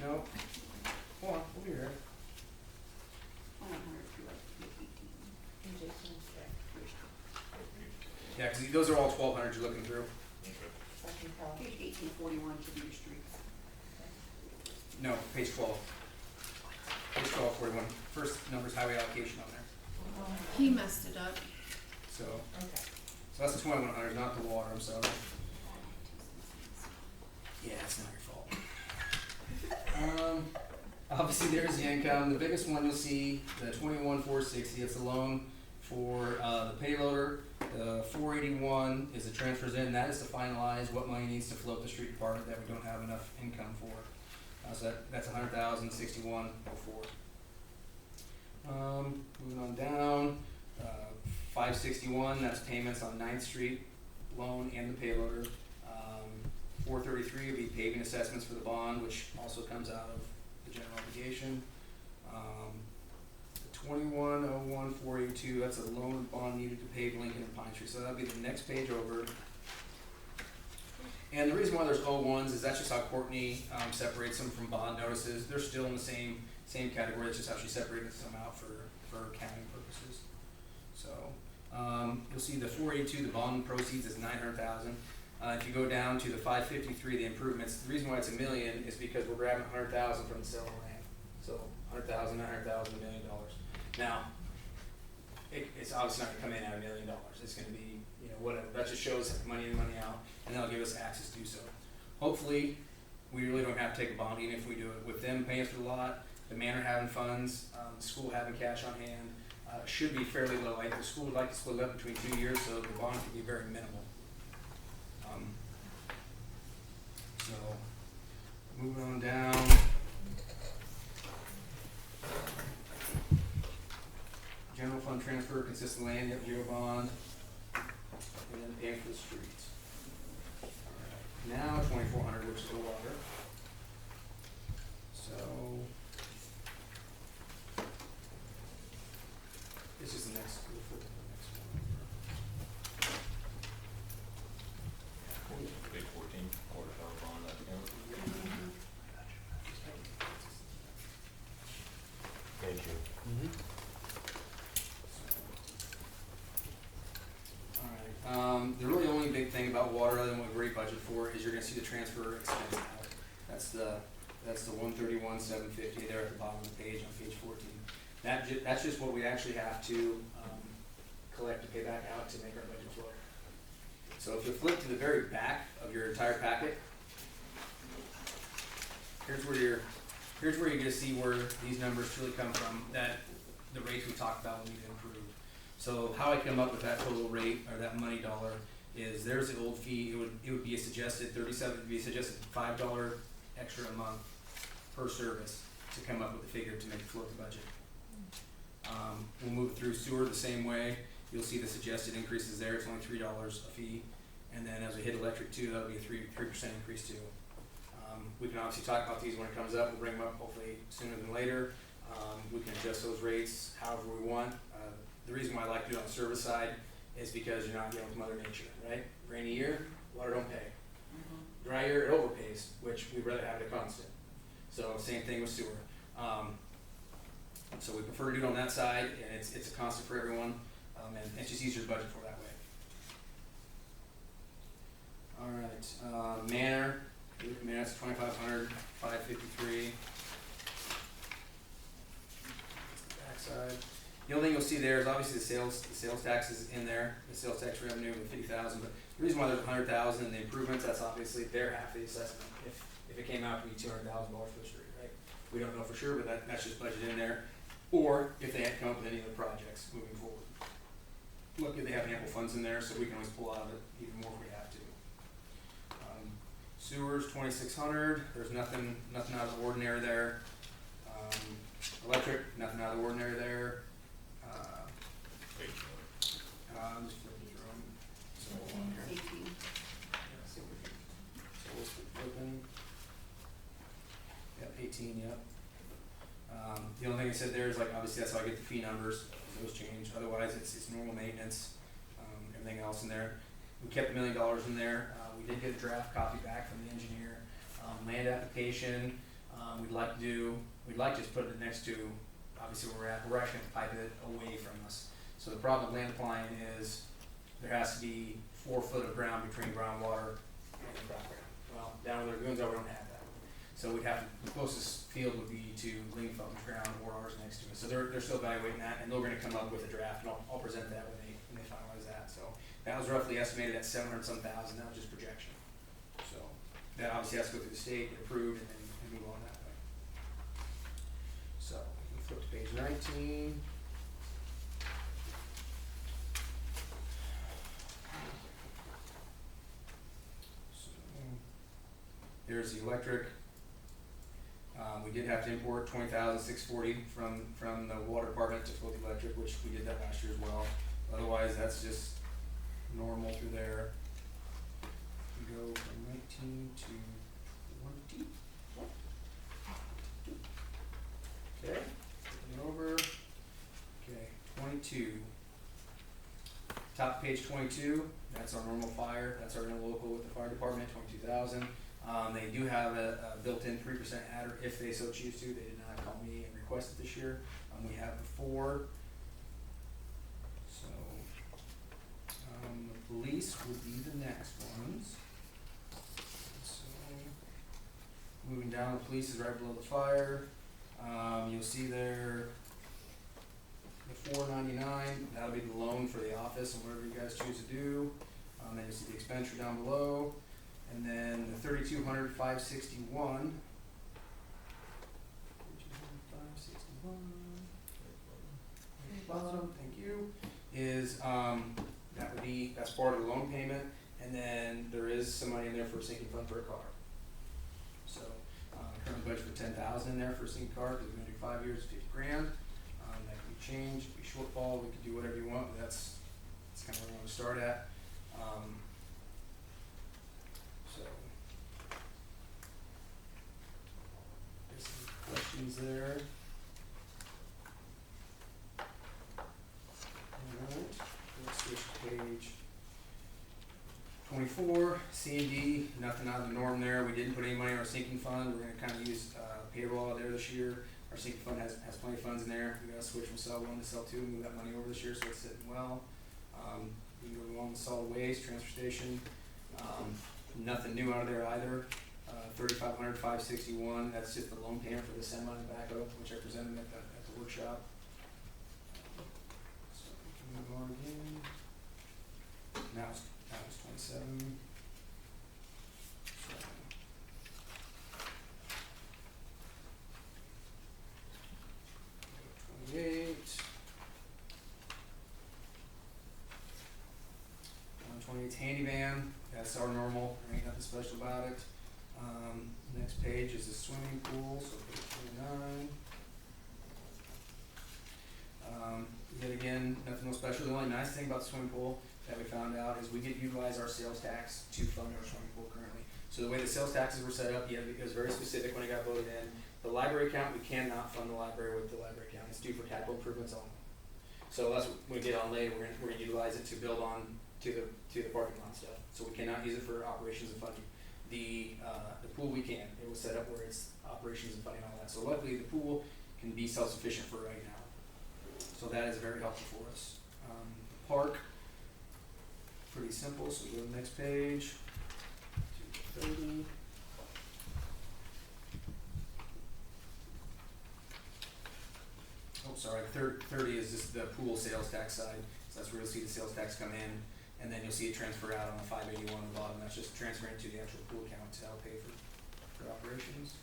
No. Hold on, we'll be here. Yeah, because those are all 1,200 you're looking through. Page 1841 should be your streets. No, page 12. Page 1241. First number's highway allocation on there. He messed it up. So that's the 2,100, not the water, I'm sorry. Yeah, it's not your fault. Obviously there's the income. The biggest one you'll see, the 21,460, it's a loan for the payloader. The 481 is the transfers in. That is to finalize what money needs to float the street department that we don't have enough income for. So that's 100,061.04. Moving on down, 561, that's payments on 9th Street loan and the payloader. 433 will be paving assessments for the bond, which also comes out of the general obligation. 21,01482, that's a loan and bond needed to pave Lincoln and Pine Street. So that'll be the next page over. And the reason why there's 01s is that's just how Courtney separates them from bond notices. They're still in the same category. That's just how she separated them out for accounting purposes. So you'll see the 482, the bond proceeds is 900,000. If you go down to the 553, the improvements, the reason why it's $1 million is because we're grabbing 100,000 from the sale of land. So 100,000, 900,000, $1 million. Now, it's obviously not going to come in at $1 million. It's going to be, whatever. That just shows money in, money out, and that'll give us access to do so. Hopefully, we really don't have to take a bond, even if we do it with them paying for the lot, the manor having funds, the school having cash on hand. Should be fairly low. The school would like to split it up between 2 years, so the bond could be very minimal. So, moving on down. General fund transfer consists of land, zero bond, and then paying for the streets. Alright, now 2,400, which is the water. So, this is the next The really only big thing about water, other than what we already budgeted for, is you're gonna see the transfer expense now. That's the 131,750 there at the bottom of the page on page 14. That's just what we actually have to, collect and pay back out to make our budget flow. So if you flip to the very back of your entire packet, here's where you're gonna see where these numbers truly come from, that the rates we talked about will need to improve. So how I come up with that total rate, or that money dollar, is there's the old fee, it would be a suggested $5 extra a month per service to come up with the figure to make it float the budget. We'll move through sewer the same way. You'll see the suggested increases there, it's only $3 a fee. And then as we hit electric too, that'll be a 3% increase too. We can obviously talk about these when it comes up, we'll bring them up hopefully sooner than later. We can adjust those rates however we want. The reason why I like to do it on the service side is because you're not dealing with Mother Nature, right? Rainy year, water don't pay. Dry year, it overpays, which we'd rather have it a constant. So same thing with sewer. So we prefer to do it on that side, and it's a constant for everyone, and it's just easier to budget for that way. All right, Manor, that's 2,500, 553. Backside. The only thing you'll see there is obviously the sales tax is in there, the sales tax revenue of 50,000. But the reason why there's 100,000 in the improvements, that's obviously their half of the assessment. If it came out to be $200,000 for the street, right? We don't know for sure, but that's just budgeted in there. Or if they had to come up with any other projects moving forward. Luckily, they have ample funds in there, so we can always pull out of it even more if we have to. Sewers 2,600. There's nothing out of the ordinary there. Electric, nothing out of the ordinary there. I'm just flipping through them. So hold on here. 18. Yeah, so we'll keep flipping. Yep, 18. Yep. The only thing I said there is, like, obviously that's how I get the fee numbers. Those change. Otherwise, it's normal maintenance. Everything else in there. We kept $1 million in there. We did get a draft copy back from the engineer. Land application. We'd like to just put it next to, obviously where we're at. We're actually going to pipe it away from us. So the problem with land applying is there has to be 4 foot of ground between groundwater and the ground. Well, down where the lagoons are, we don't have that. So we'd have to, the closest field would be to Lingfelton's ground or ours next to it. So they're still evaluating that, and they're going to come up with a draft, and I'll present that when they finalize that. So that was roughly estimated at 700-some thousand. That was just projection. So that obviously has to go through the state, get approved, and move on that way. So we flip to page 19. So there's the electric. We did have to import 20,640 from the water department to float the electric, which we did that last year as well. Otherwise, that's just normal through there. We go from 19 to 20. Okay, flipping over. Okay, 22. Top of page 22. That's our normal fire. That's our interlocal with the fire department. 22,000. They do have a built-in 3% adder if they so choose to. They did not call me and request it this year. We have before. So the police would be the next ones. So moving down, the police is right below the fire. You'll see there the $499. That'll be the loan for the office and whatever you guys choose to do. Then you'll see the expenditure down below. And then the 3,200, 561. Bottom, thank you. Is that's part of the loan payment, and then there is some money in there for a sinking fund for a car. So current budget for 10,000 in there for a sinking car because we're gonna do 5 years, 50 grand. That can be changed, be shortfall. We can do whatever you want, but that's kind of where we want to start at. Questions there? Alright, let's switch to page 24, C&D, nothing out of the norm there. We didn't put any money in our sinking fund. We're going to kind of use payroll out there this year. Our sinking fund has plenty of funds in there. We got to switch from cell 1 to cell 2 and move that money over this year, so it's sitting well. We can go along on solid waste, transfer station, nothing new out of there either. 3,500, 561, that's just the loan payment for the semi and backhoe, which I presented at the workshop. So we can move on again. Now it's 27. So, 28. 28's handy van, that's our normal, there ain't nothing special about it. Next page is the swimming pool, so page 29. Yet again, nothing real special. The only nice thing about the swimming pool that we found out is we get utilize our sales tax to fund our swimming pool currently. So the way the sales taxes were set up, it was very specific when it got voted in. The library account, we cannot fund the library with the library account. It's due for capital improvements only. So that's what we get on later. We're gonna utilize it to build on to the parking lot stuff. So we cannot use it for operations and funding. The pool we can. It was set up where it's operations and funding and all that. So luckily the pool can be self-sufficient for right now. So that is very helpful for us. The park, pretty simple. So we go to the next page. 230. Oh, sorry. 30 is just the pool sales tax side. So that's where you'll see the sales tax come in. And then you'll see it transfer out on the 581 on the bottom. That's just transferring to the actual pool account to help pay for operations.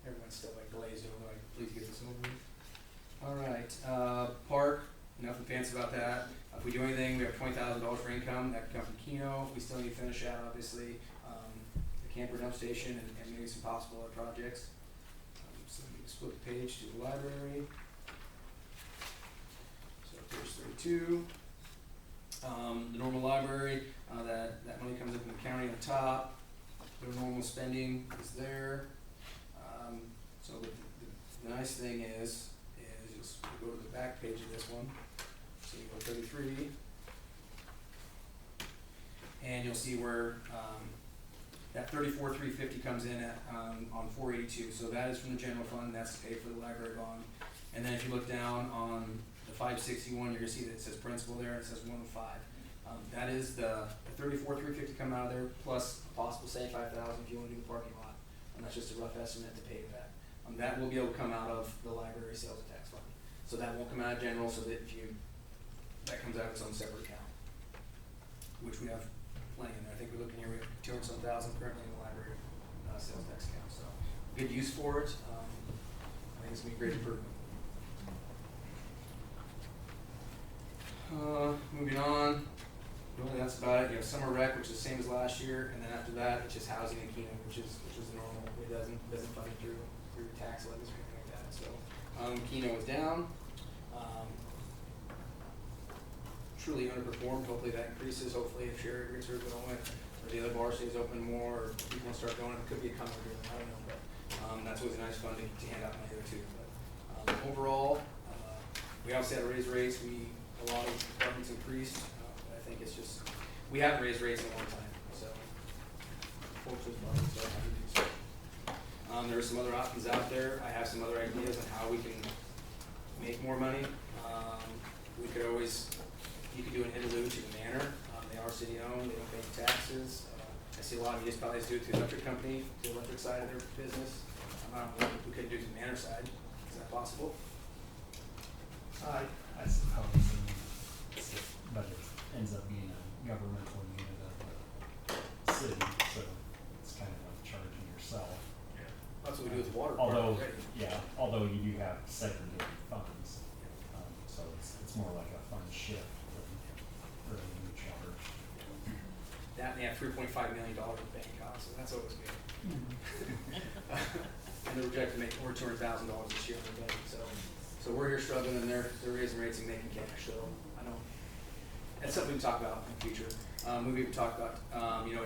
Everyone's still like glazed over, like, please get this over with. Alright, park, nothing fancy about that. If we do anything, we have $20,000 for income, that can come from Keno. We still need to finish out, obviously, the camper dump station and maybe some possible other projects. So we can split the page to the library. Page 32, the normal library, that money comes up from the county on the top. The normal spending is there. So the nice thing is just go to the back page of this one. So you go 33, and you'll see where that 34,350 comes in at on 482. So that is from the general fund. That's to pay for the library bond. And then if you look down on 561, you're gonna see that it says principal there, and it says 105. That is the 34,350 come out of there, plus a possible 75,000 if you wanna do the parking lot. And that's just a rough estimate to pay that. That will be able to come out of the library sales tax fund. So that won't come out of general, so that that comes out of its own separate account, which we have plenty in there. I think we're looking here, we have 200-some thousand currently in the library sales tax account, so good use for it. I think it's gonna be a great improvement. Moving on, really that's about it. You have summer rec, which is the same as last year, and then after that, it's just housing and Keno, which is normal. It doesn't fund it through tax levies or anything like that. So Keno is down. Truly underperformed. Hopefully that increases. Hopefully if Sherry agrees with going, or the other bar stays open more, or people start going, it could be a common agreement. I don't know, but that's always a nice fund to hand out money there too. But overall, we obviously had to raise rates. A lot of departments increased. I think it's just, we haven't raised rates in a long time, so fortunately, departments don't have to do so. There are some other options out there. I have some other ideas on how we can make more money. We could always, you could do an interlude to the manor. They are city owned, they don't pay taxes. I see a lot of municipalities do it to the electric company, the electric side of their business. I don't know what we could do to the manor side. Is that possible? I suppose, but it ends up being a governmental unit of the city, so it's kind of like charging yourself. Yeah. That's what we do with the water. Although you do have segregated funds, so it's more like a fund shift than revenue charge. That and they have $3.5 million in bank costs, so that's always good. And they're projected to make over $200,000 this year in their budget, so we're here struggling, and they're raising rates and making cash. So I know that's something we can talk about in the future. We can talk about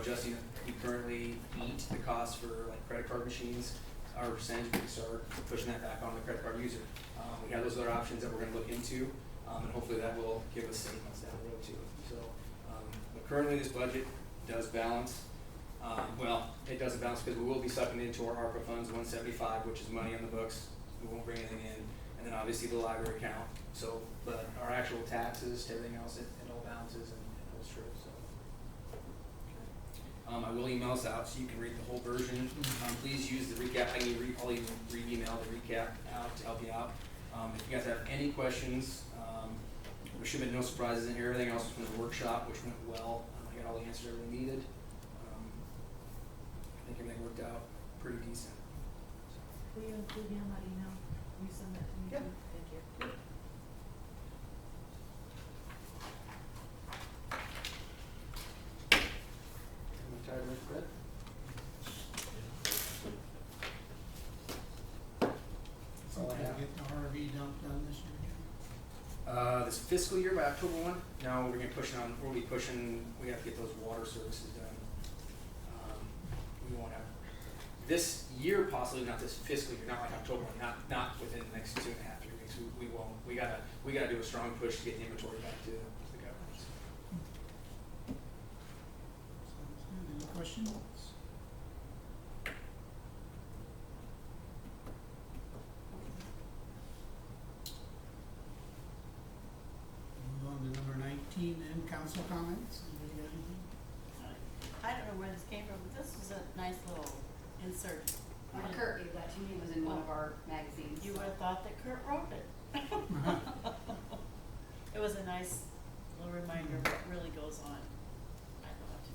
adjusting. We currently eat the cost for like credit card machines. Our percentage, we can start pushing that back on the credit card user. We have those other options that we're going to look into, and hopefully that will give us savings down the road too. So, but currently this budget does balance. It doesn't balance because we will be sucking into our ARPA funds 175, which is money on the books. We won't bring anything in. And then obviously the library account, So, but our actual taxes, everything else, it all balances and holds true, so. I will email this out so you can read the whole version. Please use the recap. I'll even re-email the recap out to help you out. If you guys have any questions, there should have been no surprises in here. Everything else was from the workshop, which went well. I got all the answers everyone needed. I think everything worked out pretty decent. Will you include me on that email? Will you send that to me Yep. too? Thank you. Am I tired of Brett? That's all I Think have. we'll get the RV dump done this year. This fiscal year by October 1. No, we'll be pushing, we have to get those water services done. We won't have, this year possibly, not this fiscal year, not like October 1, not within the next 2.5, 3 weeks, we won't. We gotta do a strong push to get the inventory back to the government. Sounds good. Any questions? Move on to number 19, then council comments. Anybody got anything? I don't know where this came from, but this was a nice little insert. Kurt gave that to me, it was in one of our magazines. You would have thought that Kurt wrote it. It was a nice little reminder of what really goes on. I thought.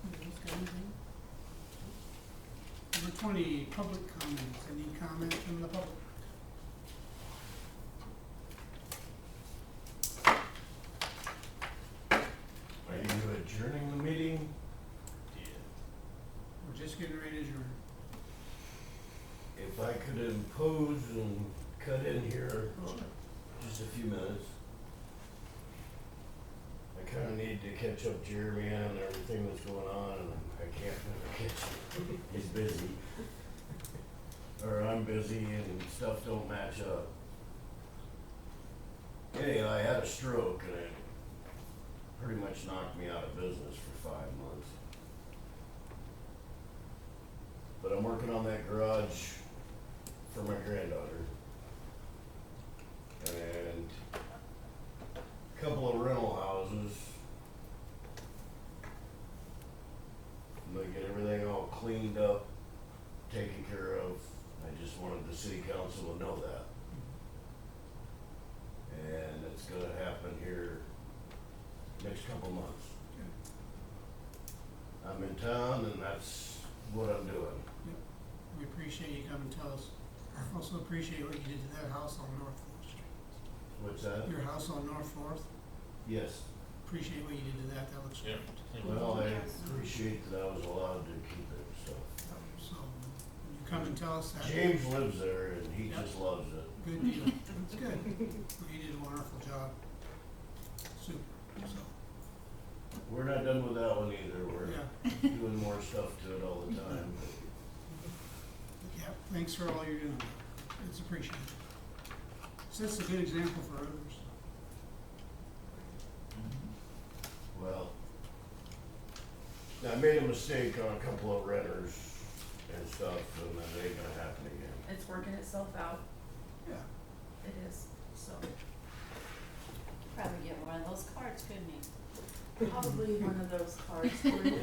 Anybody else got anything? Number 20, public comments. Any comments from the public? Are you adjourning the meeting? We're just getting ready to adjourn. If I could impose and cut in here just a few minutes. I kinda need to catch up Jeremy on everything that's going on, and I can't never catch him. He's busy. Or I'm busy and stuff don't match up. Anyhow, I had a stroke and it pretty much knocked me out of business for 5 months. But I'm working on that garage for my granddaughter. And a couple of rental houses. I'm gonna get everything all cleaned up, taken care of. I just wanted the city council to know that. And it's gonna happen here next couple months. I'm in town and that's what I'm doing. We appreciate you coming to tell us. Also appreciate what you did to that house on North 4th Street. What's that? Your house on North 4th, Yes. appreciate what you did to that, that looks Yeah. great. Well, I appreciate that I was allowed to keep it, so. So, when you come and tell us that. James lives there and he Yep. just loves it. Good deal, that's good. Well, you did a wonderful job. Super, so, We're not done with that one either. We're yeah, doing more stuff to it all the time. yeah, thanks for all you're doing. It's appreciated. Sets a good example for others. Well, I made a mistake on a couple of renters and stuff, and that ain't gonna happen again. It's working itself out. Yeah. It is, so. Probably get one of those cards, couldn't he? Probably one of those cards for you.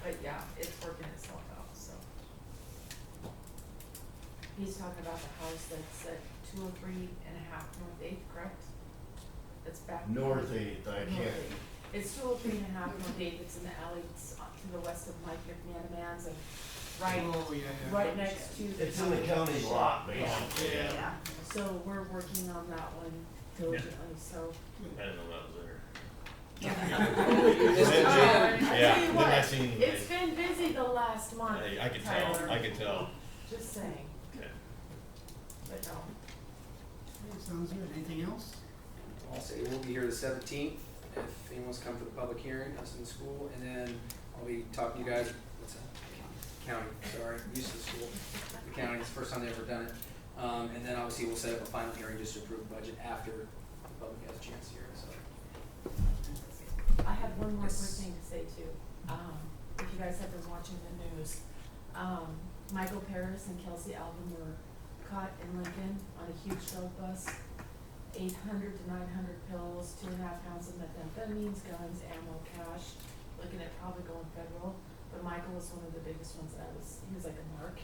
But yeah, it's working itself out, so. He's talking about the house that's at 203 and a half North 8th, correct? That's back. North 8th, I North can't. 8th. It's 203 and a half North 8th, it's in the alley, it's to the west of Mike McManaman's and right, Oh, yeah, yeah. right next to the. It's in the county lot, Yeah. basically. Yeah, so we're working on that one diligently, so. I didn't know that was there. Mr. Jim. I tell Yeah, you then what, I seen it's been busy the last month, I could tell, Tyler. I could tell. Just saying, Okay. but no. Okay, sounds good. Anything else? I'll say we'll be here the 17th, if anyone wants to come for the public hearing, us in the school, and then I'll be talking to you guys, what's that? County, sorry, used to the school, the county, it's the first time they've ever done it. And then obviously we'll set up a final hearing just to approve the budget after the public has a chance to hear it, so. I have one more quick Yes. thing to say too. If you guys have been watching the news, Michael Paris and Kelsey Alvin were caught in Lincoln on a huge drug bus. 800 to 900 pills, 2.5 pounds of methamphetamines, guns, ammo, cash. Looking at probably going federal. But Michael was one of the biggest ones that he was like a mark.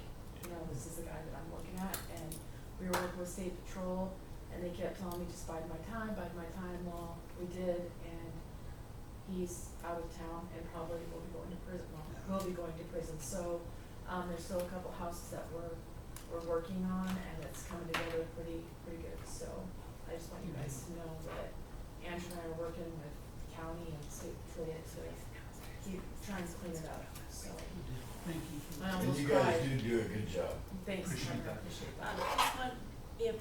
You know, this is the guy that I'm looking at. And we were working with State Patrol, and they kept telling me, just bide my time. Well, we did, and he's out of town and probably will be going to prison. Well, will be going to prison. So there's still a couple houses that we're working on, and it's coming together pretty good. So I just want you guys to know that Andrew and I are working with county and state patrol to keep trying to clean it up. So Thank you. I And almost you guys cried. do a good job. Thanks, Appreciate Trevor. that. Appreciate This that. one, if,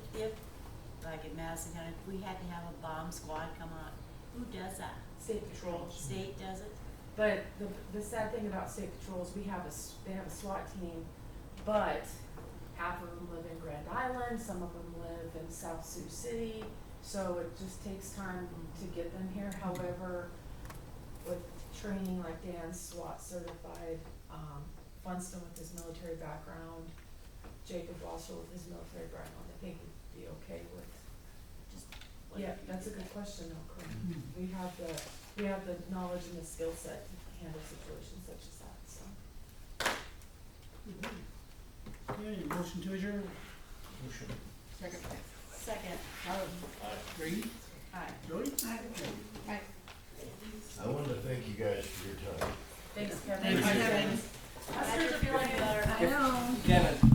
like in Madison County, if we had to have a bomb squad come out, who does that? State patrol. State does it? But the sad thing about state patrols, they have a SWAT team, but half of them live in Grand Island, some of them live in South Sioux City, so it just takes time to get them here. However, with training like Dan's SWAT certified, Funston with his military background, Jacob Wasser with his military background, I think we'd be okay with. Yeah, that's a good question though, Corinne. Mm-hmm. We have the knowledge and the skill set to handle situations such as that, so. Okay, motion to adjourn. Motion. Second. Second. Grady? Aye. Jody? I wanted to thank you guys for your time. Thanks, Kevin. Thanks, Kevin. I started to feel like Better. I know. Kevin,